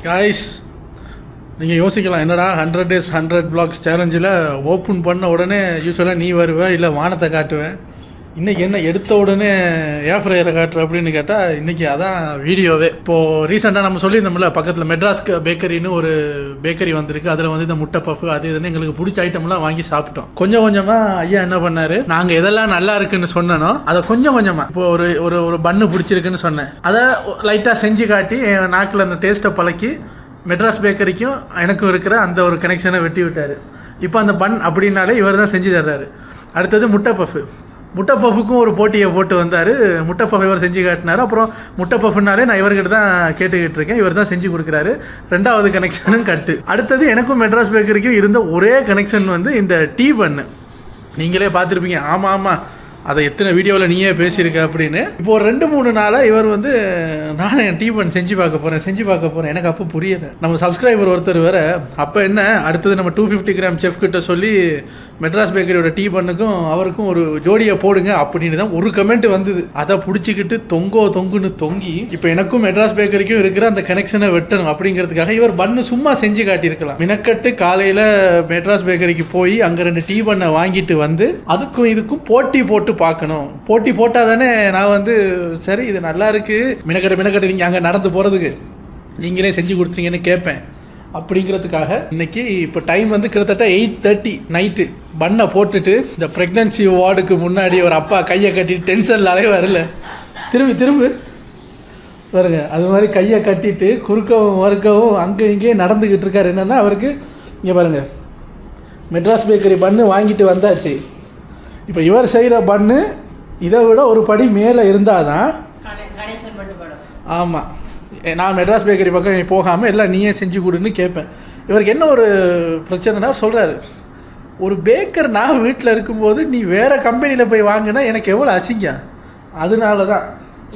Guys, நீங்கள் யோசிக்கலாம், என்னடா 100 days 100 vlogs சேலஞ்சில் ஓப்பன் பண்ண உடனே யூஸ்வலாக நீ வருவேன் இல்லை வானத்தை காட்டுவேன், இன்றைக்கி என்ன எடுத்த உடனே ஏர் ஃப்ரையரை காட்டுற அப்படின்னு கேட்டால் இன்றைக்கி அதான் வீடியோவே. இப்போது ரீசெண்டாக நம்ம சொல்லியிருந்தோம்ல, பக்கத்தில் மெட்ராஸ் பேக்கரின்னு ஒரு பேக்கரி வந்திருக்கு, அதில் வந்து இந்த முட்டை பஃப் அது இதுன்னு எங்களுக்கு பிடிச்ச ஐட்டம்லாம் வாங்கி சாப்பிட்டோம். கொஞ்சம் கொஞ்சமாக ஐயா என்ன பண்ணார், நாங்கள் எதெல்லாம் நல்லா இருக்குன்னு சொன்னனோ அதை கொஞ்சம் கொஞ்சமாக, இப்போ ஒரு ஒரு ஒரு பன்னு பிடிச்சிருக்குன்னு சொன்னேன், அதை லைட்டாக செஞ்சு காட்டி என் நாக்கில் அந்த டேஸ்ட்டை பழக்கி மெட்ராஸ் பேக்கரிக்கும் எனக்கும் இருக்கிற அந்த ஒரு கனெக்ஷனை வெட்டி விட்டார். இப்போ அந்த பன் அப்படின்னாலே இவர் தான் செஞ்சு தர்றாரு. அடுத்தது முட்டை பஃப். முட்டை பஃபுக்கும் ஒரு போட்டியை போட்டு வந்தார். முட்டை பஃப் இவர் செஞ்சு காட்டினார். அப்புறம் முட்டை பஃப்னாலே நான் இவர்கிட்ட தான் கேட்டுக்கிட்டு இருக்கேன், இவர் தான் செஞ்சு கொடுக்குறாரு. ரெண்டாவது கனெக்ஷனும் கட்டு. அடுத்தது எனக்கும் மெட்ராஸ் பேக்கரிக்கும் இருந்த ஒரே கனெக்ஷன் வந்து இந்த டீ பன்னு. நீங்களே பார்த்துருப்பீங்க, ஆமாம் ஆமாம் அதை எத்தனை வீடியோவில் நீயே பேசியிருக்க அப்படின்னு. இப்போ ஒரு 2-3 நாளாக இவர் வந்து நான் என் டீ பன் செஞ்சு பார்க்க போகிறேன். எனக்கு அப்போ புரியலை. நம்ம சப்ஸ்கிரைபர் ஒருத்தர் வேறு அப்போ என்ன அடுத்தது நம்ம 250 கிராம் செஃப் கிட்ட சொல்லி மெட்ராஸ் பேக்கரியோட டீ பண்ணுக்கும் அவருக்கும் ஒரு ஜோடியை போடுங்க அப்படின்னு தான் ஒரு கமெண்ட் வந்தது. அதை பிடிச்சிக்கிட்டு தொங்குன்னு தொங்கி இப்போ எனக்கும் மெட்ராஸ் பேக்கரிக்கும் இருக்கிற அந்த கனெக்ஷனை வெட்டணும் அப்படிங்கிறதுக்காக இவர் பன்னு சும்மா செஞ்சு காட்டியிருக்கலாம். மினக்கட்டு காலையில் மெட்ராஸ் பேக்கரிக்கு போய் அங்கே 2 டீ பண்ணை வாங்கிட்டு வந்து அதுக்கும் இதுக்கும் போட்டி போட்டு பார்க்கணும். போட்டி போட்டால் தானே நான் வந்து சரி இது நல்லா இருக்குது, மினக்கட்டு நீங்கள் அங்கே நடந்து போகிறதுக்கு நீங்களே செஞ்சு கொடுத்தீங்கன்னு கேட்பேன் அப்படிங்கிறதுக்காக இன்னைக்கு இப்போ டைம் வந்து கிட்டத்தட்ட 8:30 நைட்டு. பண்ணை போட்டுட்டு இந்த ப்ரெக்னன்சி வார்டுக்கு முன்னாடி ஒரு அப்பா கையை கட்டிட்டு டென்ஷனில் வரல, திரும்பி பாருங்க, அது மாதிரி கையை கட்டிட்டு குறுக்கவும் மறுக்கவும் அங்கே இங்கேயே நடந்துக்கிட்டு இருக்காரு. என்னென்னா அவருக்கு இங்கே பாருங்கள், மெட்ராஸ் பேக்கரி பண்ணு வாங்கிட்டு வந்தாச்சு. இப்போ இவர் செய்கிற பண்ணு இதை விட ஒரு படி மேலே இருந்தால் தான். ஆமாம், நான் மெட்ராஸ் பேக்கரி பக்கம் நீ போகாமல் எல்லாம் நீயே செஞ்சு கொடுன்னு கேட்பேன். இவருக்கு என்ன ஒரு பிரச்சனைனா சொல்கிறாரு, ஒரு பேக்கர் நான் வீட்டில் இருக்கும்போது நீ வேறு கம்பெனியில் போய் வாங்கினா எனக்கு எவ்வளோ அசிங்கம், அதனால தான்.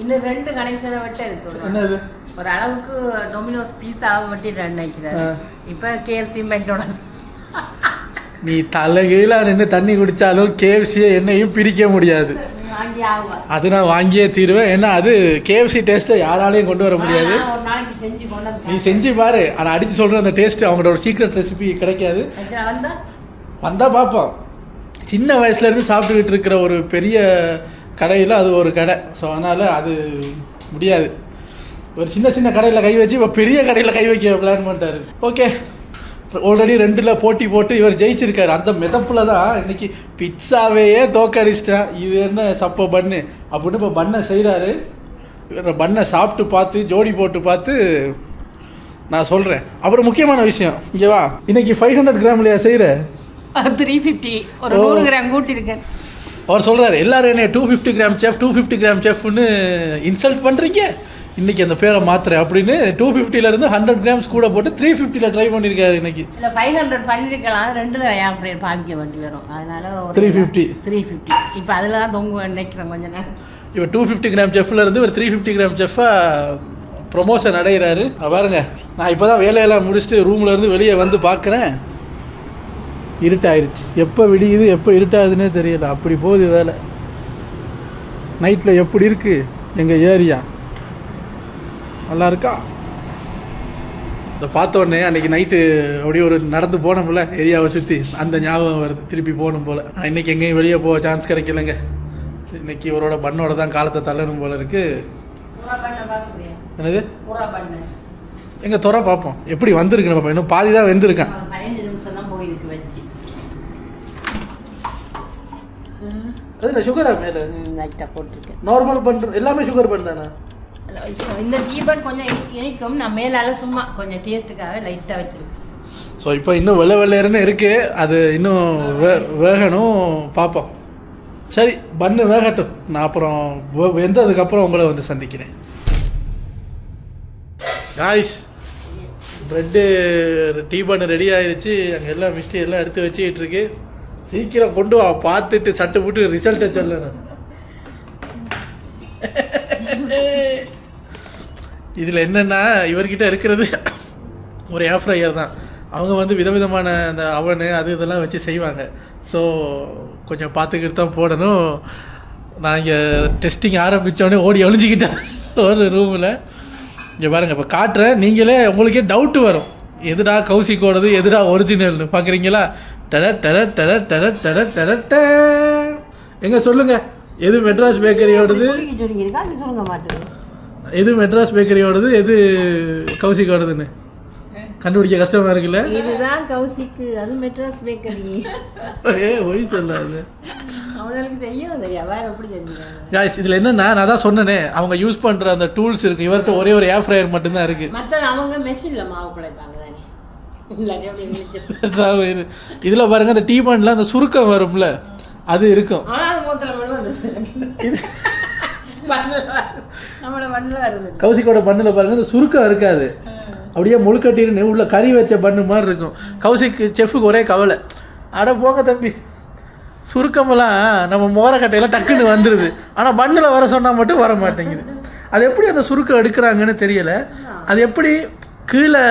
இன்னும் 2 கனெக்ஷனை விட்டு இருக்கு. என்னது ஒரு அளவுக்கு டொமினோஸ் பீஸாவை வெட்டிட்டு நினைக்கிறாரு. இப்போ KFC மெக்டோனல்ஸ் நீ தலைகீழ நின்று தண்ணி குடித்தாலும் KFCயை என்னையும் பிரிக்க முடியாது. அது நான் வாங்கியே தீருவேன். ஏன்னா அது KFC டேஸ்ட்டை யாராலையும் கொண்டு வர முடியாது. நீ செஞ்சு பாரு, ஆனால் அடித்து சொல்கிற அந்த டேஸ்ட்டு அவங்களோட சீக்ரெட் ரெசிபி கிடைக்காது. வந்தால் பார்ப்போம். சின்ன வயசுலேருந்து சாப்பிட்டுக்கிட்டு இருக்கிற ஒரு பெரிய கடையில் அது ஒரு கடை. ஸோ அதனால் அது முடியாது. ஒரு சின்ன கடையில் கை வச்சு இப்போ பெரிய கடையில் கை வைக்க பிளான் பண்ணிட்டாரு. ஓகே, ஆல்ரெடி 2ல் போட்டி போட்டு இவர் ஜெயிச்சிருக்காரு. அந்த மிதப்பில் தான் இன்றைக்கி பிட்ஸாவையே தோக்கடிச்சிட்டேன், இது என்ன சப்ப பண்ணு அப்படின்னு இப்போ பண்ணை செய்கிறாரு. பண்ணை சாப்பிட்டு பார்த்து ஜோடி போட்டு பார்த்து நான் சொல்கிறேன். அப்புறம் முக்கியமான விஷயம் இங்கே வா, இன்றைக்கி 500 கிராம்லையா செய்கிற 350 ஒரு 100 கிராம் கூட்டியிருக்கேன். அவர் சொல்கிறார், எல்லோரும் என்ன 250 கிராம் செஃப் 250 கிராம் செஃப்னு இன்சல்ட் பண்ணுறீங்க, இன்றைக்கி அந்த பேரை மாத்திரை அப்படின்னு 250லேருந்து 100 கிராம்ஸ் கூட போட்டு 350ல் ட்ரை பண்ணியிருக்காரு. இன்றைக்கி இல்லை 500 பண்ணியிருக்கலாம், 2 ஏன் பாதிக்க வேண்டி வரும், அதனால 350 இப்போ அதில் தான் தொங்க நினைக்கிறேன் கொஞ்ச நேரம். இப்போ 250 கிராம் செஃப்லேருந்து ஒரு 350 கிராம் செஃப்பாக ப்ரொமோஷன் அடைகிறாரு. பாருங்க, நான் இப்போ தான் வேலையெல்லாம் முடிச்சுட்டு ரூம்லேருந்து வெளியே வந்து பார்க்குறேன், இருட்டாயிருச்சு. எப்போ விடியுது எப்போ இருட்டாகுதுன்னே தெரியல, அப்படி போகுது வேலை. நைட்டில் எப்படி இருக்குது எங்கள் ஏரியா, நல்லா இருக்கா? இதை பார்த்த உடனே அன்றைக்கி நைட்டு அப்படியே ஒரு நடந்து போனோம்ல ஏரியாவை சுற்றி, அந்த ஞாபகம் வருது, திருப்பி போகணும் போல். ஆனால் இன்றைக்கி எங்கேயும் வெளியே போக சான்ஸ் கிடைக்கலங்க. இன்றைக்கி இவரோட பண்ணோட தான் காலத்தை தள்ளணும் போல் இருக்குது. என்னது எங்கள் துறை பார்ப்போம் எப்படி வந்திருக்கு. நம்ம இன்னும் பாதி தான் வெந்திருக்கான். 15 நிமிஷம் தான் போயிருக்கு வச்சு. அது சுகரா மேலே லைட்டாக போட்டிருக்கேன். நார்மல் பண்ணுறோம் எல்லாமே சுகர் பண்ணுதானே. இந்த டீ பன் கொஞ்சம் இனிக்கும், நான் மேலால் சும்மா கொஞ்சம் டேஸ்ட்டுக்காக லைட்டாக வச்சுருக்கேன். ஸோ இப்போ இன்னும் வெள்ளையர்னு இருக்குது, அது இன்னும் வேகணும், பார்ப்போம். சரி, பன்னு வேகட்டும், நான் அப்புறம் வெந்ததுக்கப்புறம் உங்களை வந்து சந்திக்கிறேன். Guys, bread tea bun ready ஆகிடுச்சு. அங்கே எல்லாம் மிஸ்டி எல்லாம் எடுத்து வச்சுக்கிட்டு இருக்கு. சீக்கிரம் கொண்டு வா, பார்த்துட்டு சட்டு போட்டு ரிசல்ட்டை சொல்லணும். இதில் என்னென்னா இவர்கிட்ட இருக்கிறது ஒரு ஏர் ஃப்ரையர் தான். அவங்க வந்து விதவிதமான அந்த அவனு அது இதெல்லாம் வச்சு செய்வாங்க. ஸோ கொஞ்சம் பார்த்துக்கிட்டு தான் போடணும். நான் இங்கே டெஸ்டிங் ஆரம்பித்தோடனே ஓடி ஒழிஞ்சிக்கிட்டேன் ஒரு ரூமில். இங்கே பாருங்கள் இப்போ காட்டுறேன், நீங்களே உங்களுக்கே டவுட்டு வரும், எதுடா கௌசிக்கோடது எதுடா ஒரிஜினல்னு பார்க்குறீங்களா? டட டட டட டட டட டட எங்கே சொல்லுங்கள், எது மெட்ராஸ் பேக்கரியோடது, சொல்லுங்க மாட்டேன், எது மெட்ராஸ் பேக்கரியோடது எது கௌசிக்கோடதுன்னு கண்டுபிடிக்க கஷ்டமா இருக்குல்ல? இதுதான் கௌசிக்கு, அது மெட்ராஸ் பேக்கரி. ஒய் சொல்லாது, அவங்களுக்கு செய்ய தெரியா, வேற எப்படி செஞ்சுக்காங்க. காய்ஸ் இதில் என்னன்னா, நான் தான் சொன்னேனே, அவங்க யூஸ் பண்ணுற அந்த டூல்ஸ் இருக்குது, இவர்கிட்ட ஒரே ஒரு ஏர் ஃப்ரையர் மட்டும்தான் இருக்குது. மற்ற அவங்க மெஷினில் மாவு குழைப்பாங்க தானே, இல்லாட்டி அப்படி இதில் பாருங்க, அந்த டீ பண்ணல அந்த சுருக்கம் வரும்ல, அது இருக்கும். ஆனால் அது மூத்தல மட்டும் வந்து நம்மளோட மண்ணில் வருது. கௌசிக்கோட பண்ணில் பாருங்க, இந்த சுருக்கம் இருக்காது, அப்படியே முழுக்கட்டின்னு உள்ள கறி வச்ச பண்ணு மாதிரி இருக்கும். கௌசிக்கு செஃப்புக்கு ஒரே கவலை, அட போங்க தம்பி, சுருக்கமெல்லாம் நம்ம மோரக்கட்டையெல்லாம் டக்குன்னு வந்துடுது, ஆனால் பண்ணில் வர சொன்னால் மட்டும் வர மாட்டேங்குது. அது எப்படி அந்த சுருக்கம் எடுக்கிறாங்கன்னு தெரியலை. அது எப்படி கீழே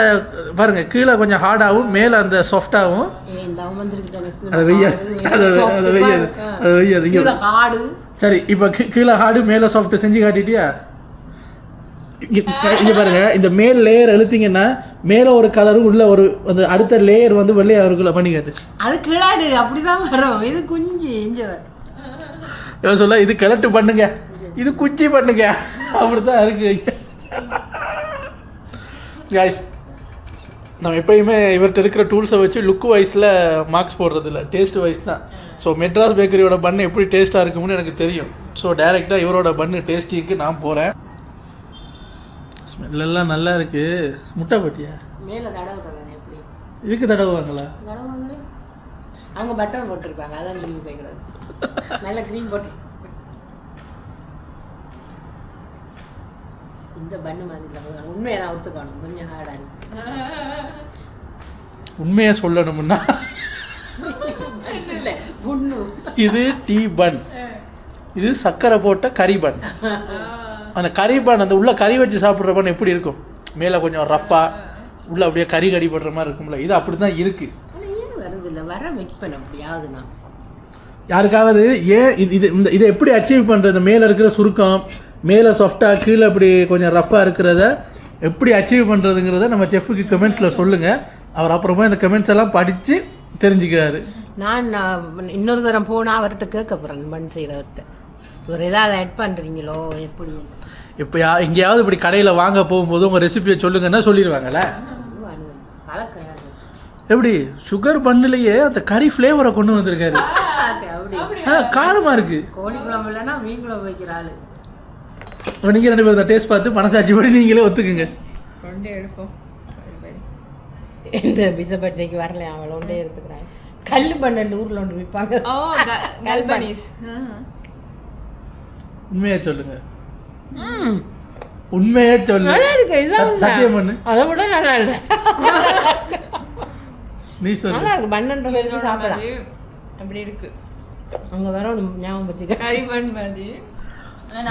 பாருங்கள், கீழே கொஞ்சம் ஹார்டாகவும் மேலே அந்த சாஃப்டாகவும். அதை வெய்யாது. சரி, இப்போ கீழே ஹார்டு மேலே சாஃப்ட் செஞ்சு காட்டிட்டியா? இங்கே பாருங்க, இந்த மேல் லேயர் எழுத்திங்கன்னா மேலே ஒரு கலரும் உள்ள ஒரு அந்த அடுத்த லேயர் வந்து வெள்ளையாக இருக்குல்ல, பண்ணி காட்டு. அது கிளாடு அப்படிதான் வரும், இது குஞ்சு இங்கே சொல்ல, இது கிளட்டு பண்ணுங்க, இது குஞ்சு பண்ணுங்க, அப்படித்தான் இருக்கு. காய்ஸ் நம்ம எப்பயுமே இவர்கிட்ட இருக்கிற டூல்ஸை வச்சு லுக் வைஸில் மார்க்ஸ் போடுறது இல்லை, டேஸ்ட் வைஸ் தான். ஸோ மெட்ராஸ் பேக்கரியோட பண்ணு எப்படி டேஸ்ட்டாக இருக்கும்னு எனக்கு தெரியும். ஸோ டைரெக்டாக இவரோட பண்ணு டேஸ்டிங்க்கு நான் போகிறேன். ஸ்மெல்லாம் நல்லா இருக்குது. முட்டை பட்டியா மேலே தடவை எப்படி இதுக்கு தடவுவாங்களா? தடவாங்களே, அவங்க பட்டர் போட்டிருப்பாங்க, அதான் க்ரீம் பேக்கிறது. நல்ல க்ரீம் போட்டு இந்த பண்ணு மாதிரி இல்லை, உண்மையை நான் ஒத்துக்கணும், கொஞ்சம் ஹார்டாக இருக்கு. உண்மையாக சொல்லணும்னா இல்லை புண்ணு, இது டீ பன், இது சர்க்கரை போட்ட கறி பன். அந்த கறி பன், அந்த உள்ள கறி வச்சு சாப்பிட்ற பன் எப்படி இருக்கும்? மேலே கொஞ்சம் ரஃப்பாக உள்ள அப்படியே கறி படுற மாதிரி இருக்கும்ல, இது அப்படி தான் இருக்குது. ஏன் வருது இல்லை, வர வெயிட் பண்ண அப்படியாவது நான் யாருக்காவது ஏன் இது இந்த இதை எப்படி அச்சீவ் பண்ணுறது? மேலே இருக்கிற சுருக்கம், மேலே சாஃப்டாக கீழே இப்படி கொஞ்சம் ரஃப்பாக இருக்கிறத எப்படி அச்சீவ் பண்ணுறதுங்கிறத நம்ம செஃப்புக்கு கமெண்ட்ஸில் சொல்லுங்கள். அவர் அப்புறமா இந்த கமெண்ட்ஸ் எல்லாம் படித்து தெரிஞ்சுக்கிறாரு. நான் இன்னொரு தரம் போனால் அவர்கிட்ட கேட்க போகிறேன், பன் செய்கிறவர்கிட்ட, ஒரு ஏதாவது ஆட் பண்ணுறீங்களோ எப்படி. இப்போ எங்கேயாவது இப்படி கடையில் வாங்க போகும்போது உங்கள் ரெசிபியை சொல்லுங்கன்னா சொல்லிடுவாங்கல்ல. எப்படி சுகர் பண்ணிலேயே அந்த கறி ஃப்ளேவரை கொண்டு வந்திருக்காரு. காரமாக இருக்குது. கோழி குழம்பு இல்லைன்னா மீன் குழம்பு வைக்கிற ஆள். நீங்கள் 2 பேரும் டேஸ்ட் பார்த்து மனசாட்சி படி நீங்களே ஒத்துக்குங்க. ஒன்றே எடுப்போம். இந்த பிசபட்ஜைக்கு வரல, அவள் ஒன்றே எடுத்துக்கிறாங்க. கல் பண்ண ஊரில் ஒன்று விற்பாங்க. கல்பனீஸ். உண்மையா சொல்லுங்க, உண்மையா சொல்லுங்க. நல்லா இருக்கு, இதான் சத்தியம் பண்ணு. அதை விட நல்லா இல்லை. நீ சொல்லு. நல்லா இருக்கு, பண்ணன்ற சாப்பிடலாம். அப்படி இருக்கு. அங்கே வேற ஒன்று ஞாபகம் வச்சுக்க, கறிபன் மாதிரி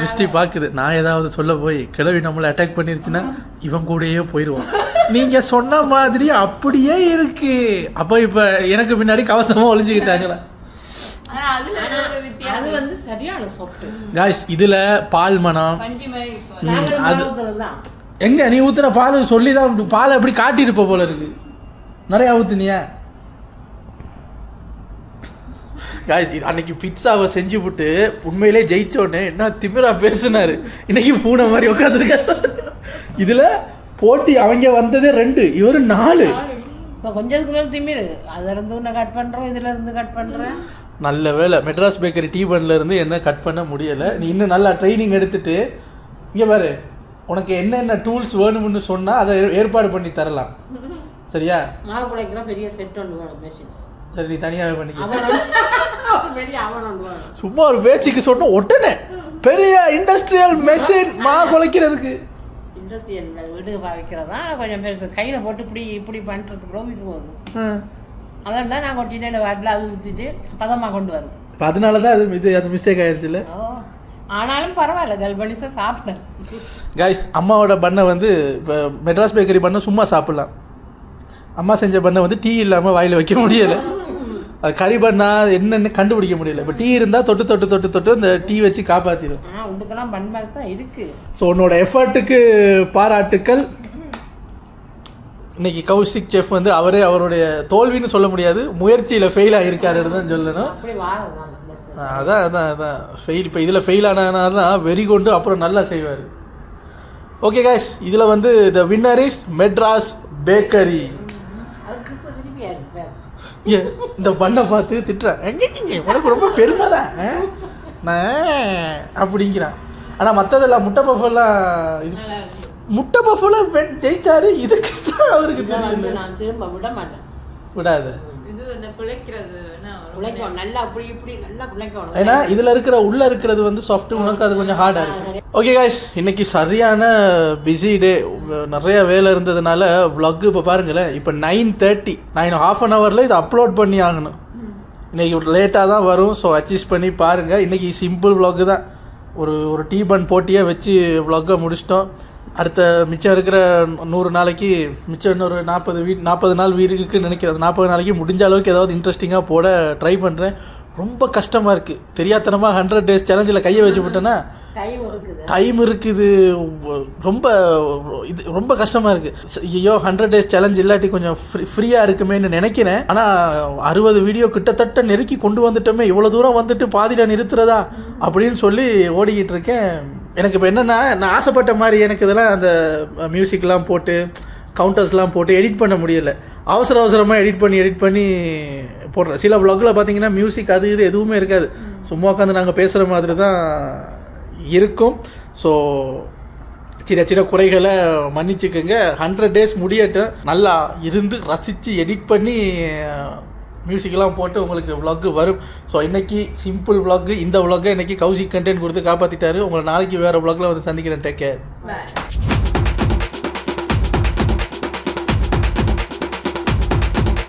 மிஸ்டி பார்க்குது. நான் ஏதாவது சொல்ல போய் கிளவி நம்மளை அட்டாக் பண்ணிருச்சுன்னா இவன் கூடயே போயிடுவான். நீங்கள் சொன்ன மாதிரி அப்படியே இருக்கு. அப்போ இப்போ எனக்கு பின்னாடி கவசமாக ஒளிஞ்சுக்கிட்டாங்களா? அது வந்து சரியான சாஃப்ட். காய்ஸ் இதில் பால் மனம் அது எங்கே நீ ஊற்றுன பால் சொல்லி தான் பாலை எப்படி காட்டியிருப்ப போல இருக்கு. நிறையா ஊற்றுனியா? காய்ஸ் அன்னைக்கு பிட்சாவை செஞ்சு விட்டு உண்மையிலே ஜெயிச்சோடனே என்ன திமிரா பேசினாரு. இன்னைக்கு பூனை மாதிரி உட்காந்துருக்காரு. இதில் போட்டி அவங்க வந்ததே 2, இவர் 4. இப்போ கொஞ்சத்துக்கு மேலே திமிரு, அதில் இருந்து ஒன்று கட் பண்ணுறோம், இதில் இருந்து கட் பண்ணுறேன். நல்ல வேலை மெட்ராஸ் பேக்கரி டீ பன்ல இருந்து என்ன கட் பண்ண முடியலை. நீ இன்னும் நல்லா ட்ரைனிங் எடுத்துட்டு இங்கே பாரு, உனக்கு என்னென்ன டூல்ஸ் வேணும்னு சொன்னால் அதை ஏற்பாடு பண்ணி தரலாம். சரியா? மாவு குழைக்கிற பெரிய செட் ஒன்று வேணும், மெஷின். சரி, நீ தனியாகவே பண்ணிக்க. பெரிய சும்மா ஒரு பேச்சுக்கு சொன்ன உடனே பெரிய இண்டஸ்ட்ரியல் மெஷின் மா குலைக்கிறதுக்கு. இண்டஸ்ட்ரியல் வீடு வைக்கிறதா கொஞ்சம் பெருசு, கையில் போட்டு இப்படி இப்படி பண்ணுறதுக்கு ரொம்ப இது போகுது. அதான் நான் கொட்டினேன் வாட்டில் அது சுற்றிட்டு பதமாக கொண்டு வரும். இப்போ அதனால தான் அது மிஸ்டேக் ஆயிடுச்சு இல்லை? ஆனாலும் பரவாயில்ல, கல்பனிஸாக சாப்பிட்டேன். காய்ஸ் அம்மாவோட பண்ணை வந்து இப்போ மெட்ராஸ் பேக்கரி பண்ணை சும்மா சாப்பிட்லாம். அம்மா செஞ்ச பண்ணை வந்து டீ இல்லாமல் வாயில் வைக்க முடியலை. அது கறி பண்ணா என்னென்னு கண்டுபிடிக்க முடியல. இப்போ டீ இருந்தால் தொட்டு தொட்டு தொட்டு தொட்டு இந்த டீ வச்சு காப்பாற்றிடும். உண்டுக்கெல்லாம் பன் மாதிரி தான் இருக்கு. ஸோ உன்னோட எஃபர்ட்டுக்கு பாராட்டுக்கள். இன்னைக்கு கௌஷிக் செஃப் வந்து அவரே அவருடைய தோல்வின்னு சொல்ல முடியாது, முயற்சியில் ஃபெயில் ஆகியிருக்காருன்னு தான் சொல்லணும். அதான் ஃபெயில். இப்போ இதில் ஃபெயில் ஆனானா தான் வெறி கொண்டு அப்புறம் நல்லா செய்வார். ஓகே காய்ஸ், இதில் வந்து the winner is Madras bakery. இந்த பண்ணை பார்த்து திட்டுறேன், உனக்கு ரொம்ப பெருமை தான் நான் அப்படிங்கிறான். ஆனால் மற்றதெல்லாம் முட்டை பஃபெல்லாம் முட்டை பஃபெல்லாம் ஜெயிச்சாரு. இதுக்கு தான் அவருக்கு தெரியும். நான் திரும்ப விட மாட்டேன். விடாது. ஏன்னா இதுல இருக்கிற உள்ள இருக்கிறது வந்து சாஃப்ட், உனக்கு அது கொஞ்சம் ஹார்டா இருக்கு. ஓகே காய்ஸ், இன்னைக்கு சரியான பிஸி டே. நிறைய வேலை இருந்ததுனால vlog இப்போ பாருங்களேன், இப்போ 9:30 நான் ஹாஃப் அன் ஹவரில் இதை அப்லோட் பண்ணி ஆகணும். இன்னைக்கு லேட்டாக தான் வரும். ஸோ அட்ஜஸ்ட் பண்ணி பாருங்கள். இன்றைக்கி சிம்பிள் vlog தான். ஒரு டீ பன் போட்டியாக வச்சு vlog-ஐ முடிச்சிட்டோம். அடுத்த மிச்சம் இருக்கிற 100 நாளைக்கு மிச்சம் இன்னொரு 40 நாள் வீடுக்கு நினைக்கிறேன். 40 நாளைக்கு முடிஞ்ச அளவுக்கு ஏதாவது இன்ட்ரெஸ்டிங்காக போட ட்ரை பண்ணுறேன். ரொம்ப கஷ்டமாக இருக்குது. தெரியாதனமாக 100 days சேலஞ்சில் கையை வச்சு விட்டேன்னா டைம் இருக்குது. ரொம்ப கஷ்டமாக இருக்குது. ஐயோ 100 days சேலஞ்ச் இல்லாட்டி கொஞ்சம் ஃப்ரீயாக இருக்குமேன்னு நினைக்கிறேன். ஆனால் 60 வீடியோ கிட்டத்தட்ட நெருக்கி கொண்டு வந்துட்டோமே, இவ்வளோ தூரம் வந்துட்டு பாதியில் நிறுத்துறதா அப்படின்னு சொல்லி ஓடிக்கிட்டு இருக்கேன். எனக்கு இப்போ என்னென்னா, நான் ஆசைப்பட்ட மாதிரி எனக்கு இதெல்லாம் அந்த மியூசிக்லாம் போட்டு கவுண்டர்ஸ்லாம் போட்டு எடிட் பண்ண முடியலை. அவசரமாக எடிட் பண்ணி போடுறேன். சில vlog-ல பார்த்தீங்கன்னா மியூசிக் அது இது எதுவுமே இருக்காது. சும்மா உட்காந்து நாங்கள் பேசுகிற மாதிரி தான் இருக்கும். ஸோ சின்ன குறைகளை மன்னிச்சுக்கோங்க. 100 days முடியட்டும், நல்லா இருந்து ரசித்து எடிட் பண்ணி மியூசிக்கெலாம் போட்டு உங்களுக்கு vlog வரும். ஸோ இன்றைக்கி சிம்பிள் vlog. இந்த vlog-ஐ இன்றைக்கி கௌஷிக் கண்டென்ட் கொடுத்து காப்பாற்றிட்டாரு. உங்களை நாளைக்கு வேறு vlog-ல வந்து சந்திக்கிறேன். Take care.